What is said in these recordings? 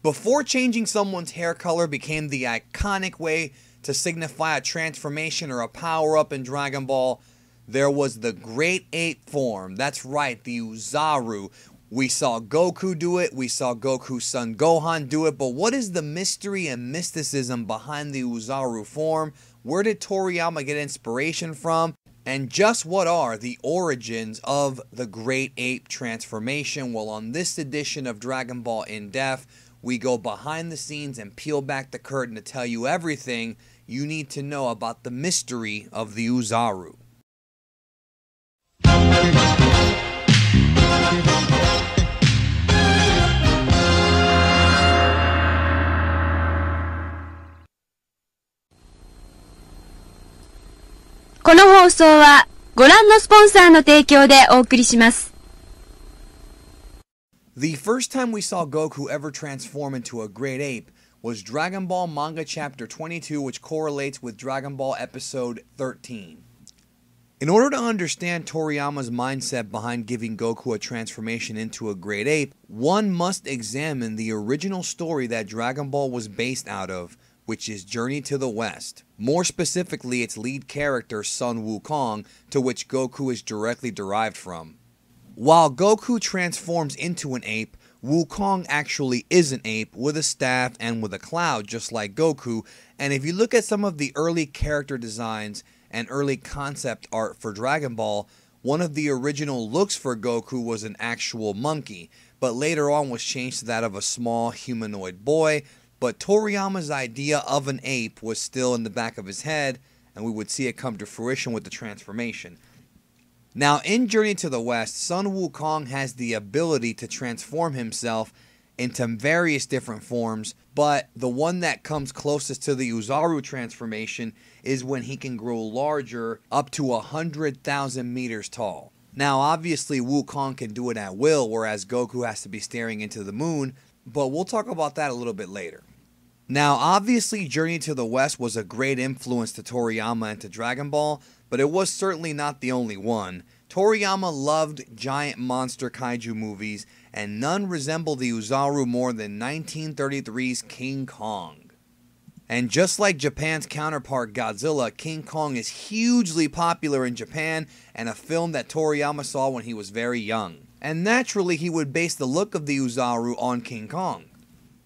Before changing someone's hair color became the iconic way to signify a transformation or a power-up in Dragon Ball, there was the Great Ape form. That's right, the Oozaru. We saw Goku do it, we saw Goku's son Gohan do it, but what is the mystery and mysticism behind the Oozaru form? Where did Toriyama get inspiration from? And just what are the origins of the Great Ape transformation? Well, on this edition of Dragon Ball In Depth, we go behind the scenes and peel back the curtain to tell you everything you need to know about the mystery of the Oozaru.この放送はご覧のスポンサーの提供でお送りします。The first time we saw Goku ever transform into a great ape was Dragon Ball Manga Chapter 22, which correlates with Dragon Ball Episode 13. In order to understand Toriyama's mindset behind giving Goku a transformation into a great ape, one must examine the original story that Dragon Ball was based out of, which is Journey to the West. More specifically, its lead character, Sun Wukong, to which Goku is directly derived from. While Goku transforms into an ape, Wukong actually is an ape with a staff and with a cloud, just like Goku. And if you look at some of the early character designs and early concept art for Dragon Ball, one of the original looks for Goku was an actual monkey, but later on was changed to that of a small humanoid boy. But Toriyama's idea of an ape was still in the back of his head, and we would see it come to fruition with the transformation. Now, in Journey to the West, Sun Wukong has the ability to transform himself into various different forms, but the one that comes closest to the Oozaru transformation is when he can grow larger, up to 100,000 meters tall. Now, obviously, Wukong can do it at will, whereas Goku has to be staring into the moon, but we'll talk about that a little bit later. Now, obviously, Journey to the West was a great influence to Toriyama and to Dragon Ball, but it was certainly not the only one. Toriyama loved giant monster kaiju movies, and none resemble the Oozaru more than 1933's King Kong. And just like Japan's counterpart Godzilla, King Kong is hugely popular in Japan and a film that Toriyama saw when he was very young. And naturally, he would base the look of the Oozaru on King Kong.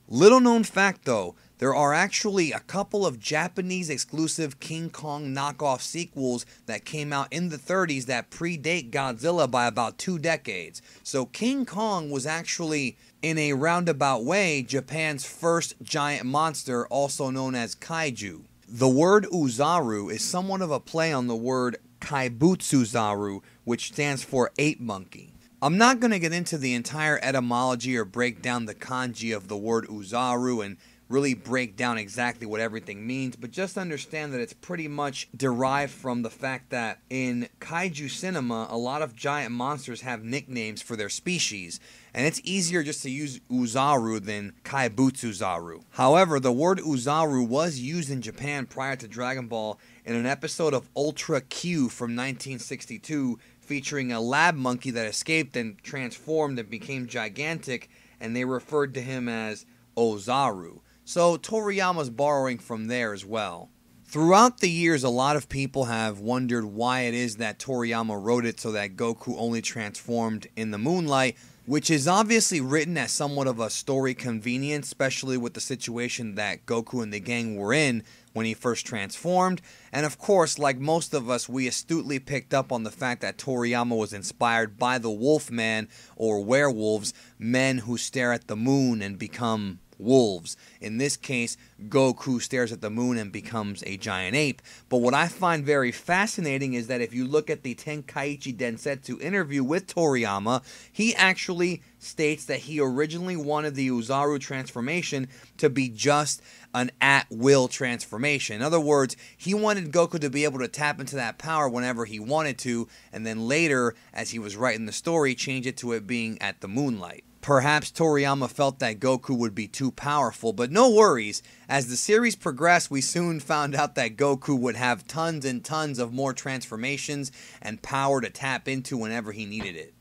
Little known fact though, there are actually a couple of Japanese exclusive King Kong knockoff sequels that came out in the 30s that predate Godzilla by about 2 decades. So King Kong was actually, in a roundabout way, Japan's first giant monster, also known as kaiju. The word Oozaru is somewhat of a play on the word Kaibutsuzaru, which stands for ape monkey. I'm not going to get into the entire etymology or break down the kanji of the word Oozaru and really break down exactly what everything means, but just understand that it's pretty much derived from the fact that in kaiju cinema, a lot of giant monsters have nicknames for their species, and it's easier just to use Oozaru than Kaibutsuzaru. However, the word Oozaru was used in Japan prior to Dragon Ball in an episode of Ultra Q from 1962, featuring a lab monkey that escaped and transformed and became gigantic, and they referred to him as Ozaru. So Toriyama's borrowing from there as well. Throughout the years, a lot of people have wondered why it is that Toriyama wrote it so that Goku only transformed in the moonlight, which is obviously written as somewhat of a story convenience, especially with the situation that Goku and the gang were in when he first transformed. And of course, like most of us, we astutely picked up on the fact that Toriyama was inspired by the Wolfman, or werewolves, men who stare at the moon and become wolves. In this case, Goku stares at the moon and becomes a giant ape. But what I find very fascinating is that if you look at the Tenkaichi Densetsu interview with Toriyama, he actually states that he originally wanted the Oozaru transformation to be just an at-will transformation. In other words, he wanted Goku to be able to tap into that power whenever he wanted to, and then later, as he was writing the story, change it to it being at the moonlight. Perhaps Toriyama felt that Goku would be too powerful, but no worries. As the series progressed, we soon found out that Goku would have tons and tons of more transformations and power to tap into whenever he needed it.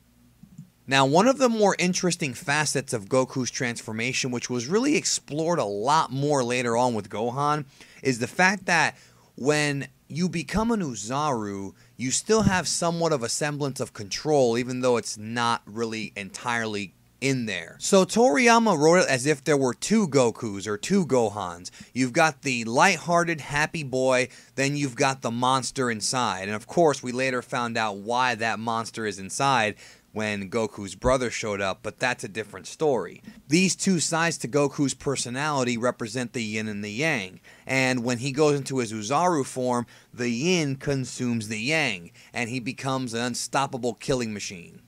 Now, one of the more interesting facets of Goku's transformation, which was really explored a lot more later on with Gohan, is the fact that when you become an Oozaru, you still have somewhat of a semblance of control, even though it's not really entirely in there. So Toriyama wrote it as if there were two Gokus or two Gohans. You've got the lighthearted, happy boy, then you've got the monster inside. And of course, we later found out why that monster is inside when Goku's brother showed up, but that's a different story. These two sides to Goku's personality represent the yin and the yang, and when he goes into his Oozaru form, the yin consumes the yang, and he becomes an unstoppable killing machine.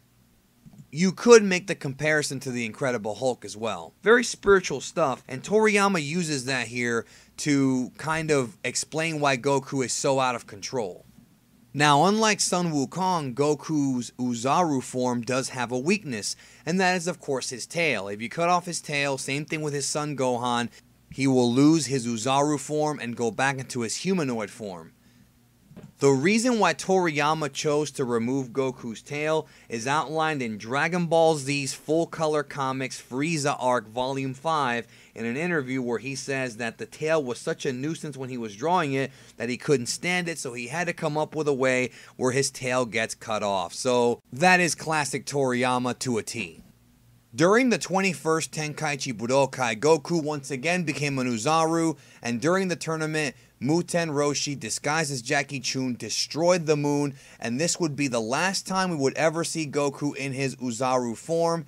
You could make the comparison to the Incredible Hulk as well. Very spiritual stuff, and Toriyama uses that here to kind of explain why Goku is so out of control. Now, unlike Sun Wukong, Goku's Oozaru form does have a weakness, and that is, of course, his tail. If you cut off his tail, same thing with his son Gohan, he will lose his Oozaru form and go back into his humanoid form. The reason why Toriyama chose to remove Goku's tail is outlined in Dragon Ball Z's full-color comics Frieza Arc Volume 5 in an interview where he says that the tail was such a nuisance when he was drawing it that he couldn't stand it, so he had to come up with a way where his tail gets cut off. So that is classic Toriyama to a T. During the 21st Tenkaichi Budokai, Goku once again became an Oozaru, and during the tournament, Muten Roshi, disguised as Jackie Chun, destroyed the moon, and this would be the last time we would ever see Goku in his Oozaru form.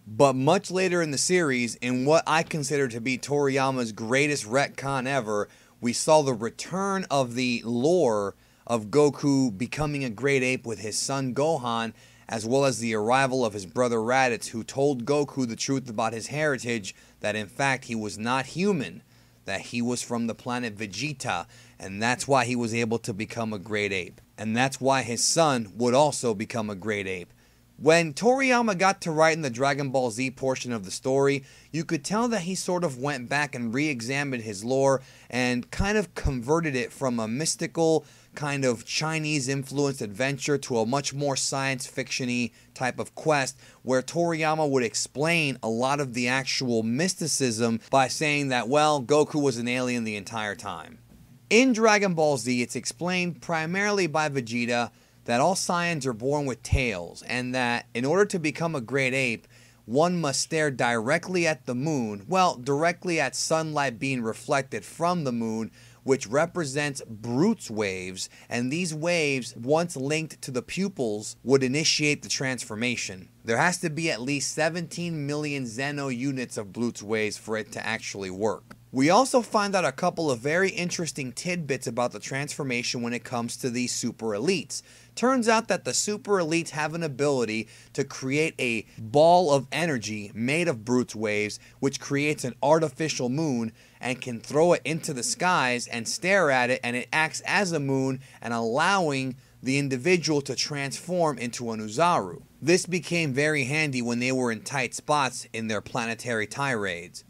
But much later in the series, in what I consider to be Toriyama's greatest retcon ever, we saw the return of the lore of Goku becoming a great ape with his son Gohan, as well as the arrival of his brother Raditz, who told Goku the truth about his heritage, that in fact he was not human, that he was from the planet Vegeta, and that's why he was able to become a great ape. And that's why his son would also become a great ape. When Toriyama got to writing the Dragon Ball Z portion of the story, you could tell that he sort of went back and re-examined his lore and kind of converted it from a mystical kind of Chinese-influenced adventure to a much more science fiction-y type of quest, where Toriyama would explain a lot of the actual mysticism by saying that, well, Goku was an alien the entire time. In Dragon Ball Z, it's explained primarily by Vegeta that all Saiyans are born with tails, and that in order to become a great ape, one must stare directly at the moon, well, directly at sunlight being reflected from the moon, which represents Brutes waves, and these waves, once linked to the pupils, would initiate the transformation. There has to be at least 17 million Zeno units of Brutes waves for it to actually work. We also find out a couple of very interesting tidbits about the transformation when it comes to these super elites. Turns out that the super elites have an ability to create a ball of energy made of Brutes waves, which creates an artificial moon and can throw it into the skies and stare at it, and it acts as a moon and allowing the individual to transform into an Oozaru. This became very handy when they were in tight spots in their planetary tirades.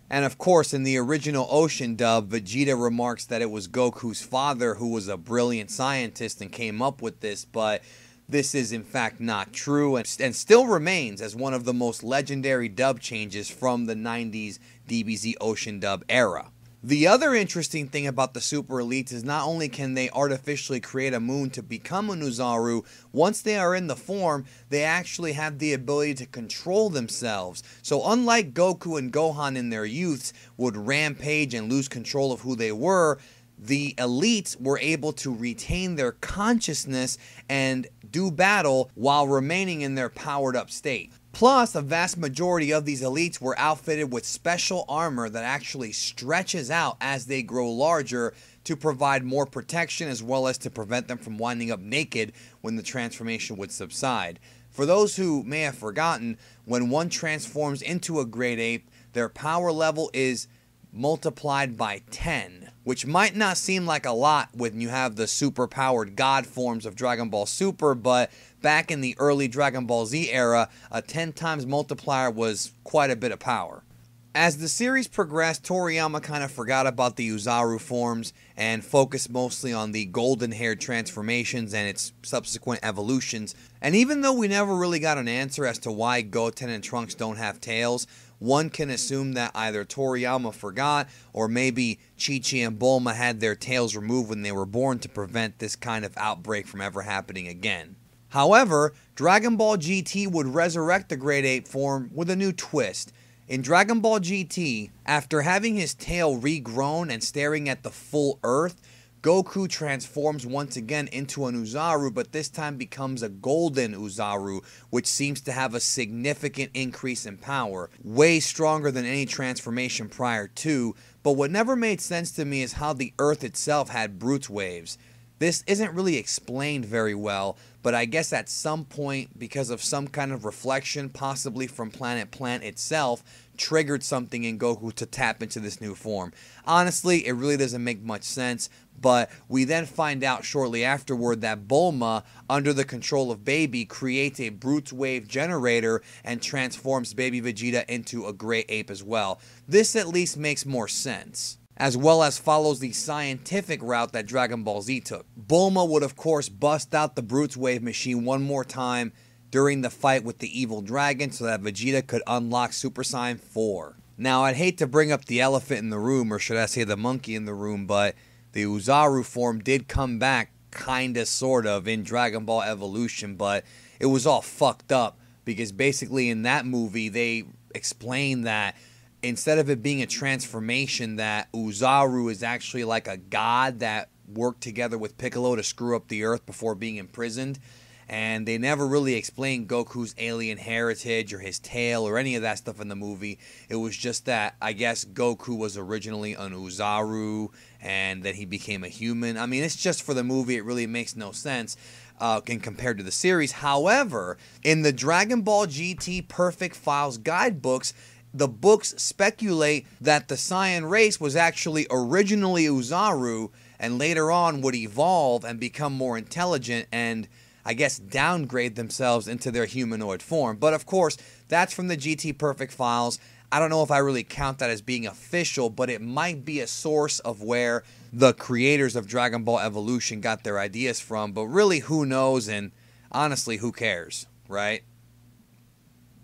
And of course, in the original Ocean dub, Vegeta remarks that it was Goku's father who was a brilliant scientist and came up with this, but this is in fact not true, and still remains as one of the most legendary dub changes from the 90s DBZ Ocean dub era. The other interesting thing about the Super Elites is not only can they artificially create a moon to become an Oozaru, once they are in the form, they actually have the ability to control themselves. So unlike Goku and Gohan in their youths would rampage and lose control of who they were, the elites were able to retain their consciousness and do battle while remaining in their powered up state. Plus, a vast majority of these elites were outfitted with special armor that actually stretches out as they grow larger to provide more protection, as well as to prevent them from winding up naked when the transformation would subside. For those who may have forgotten, when one transforms into a great ape, their power level is multiplied by 10, which might not seem like a lot when you have the super powered god forms of Dragon Ball Super, but back in the early Dragon Ball Z era, a 10 times multiplier was quite a bit of power. As the series progressed, Toriyama kind of forgot about the Uzaru forms and focused mostly on the golden-haired transformations and its subsequent evolutions. And even though we never really got an answer as to why Goten and Trunks don't have tails, one can assume that either Toriyama forgot or maybe Chi-Chi and Bulma had their tails removed when they were born to prevent this kind of outbreak from ever happening again. However, Dragon Ball GT would resurrect the Great Ape form with a new twist. In Dragon Ball GT, after having his tail regrown and staring at the full Earth, Goku transforms once again into an Uzaru, but this time becomes a golden Uzaru, which seems to have a significant increase in power, way stronger than any transformation prior to. But what never made sense to me is how the Earth itself had Brutes waves. This isn't really explained very well, but I guess at some point, because of some kind of reflection, possibly from Planet Plant itself, triggered something in Goku to tap into this new form. Honestly, it really doesn't make much sense, but we then find out shortly afterward that Bulma, under the control of Baby, creates a Brutes Wave generator and transforms Baby Vegeta into a Great Ape as well. This at least makes more sense, as well as follows the scientific route that Dragon Ball Z took. Bulma would of course bust out the Brutes Wave machine one more time during the fight with the evil dragon so that Vegeta could unlock Super Saiyan 4. Now, I'd hate to bring up the elephant in the room, or should I say the monkey in the room, but the Uzaru form did come back kinda sort of in Dragon Ball Evolution, but it was all fucked up because basically in that movie they explained that instead of it being a transformation, that Uzaru is actually like a god that worked together with Piccolo to screw up the Earth before being imprisoned. And they never really explained Goku's alien heritage or his tail or any of that stuff in the movie. It was just that, I guess, Goku was originally an Uzaru and that he became a human. I mean, it's just for the movie, it really makes no sense compared to the series. However, in the Dragon Ball GT Perfect Files guidebooks, the books speculate that the Saiyan race was actually originally Uzaru and later on would evolve and become more intelligent and, I guess, downgrade themselves into their humanoid form. But of course, that's from the GT Perfect Files. I don't know if I really count that as being official, but it might be a source of where the creators of Dragon Ball Evolution got their ideas from. But really, who knows? And honestly, who cares, right?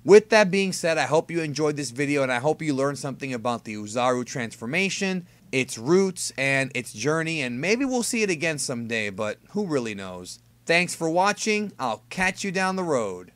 With that being said, I hope you enjoyed this video and I hope you learned something about the Uzaru transformation, its roots, and its journey. And maybe we'll see it again someday, but who really knows? Thanks for watching. I'll catch you down the road.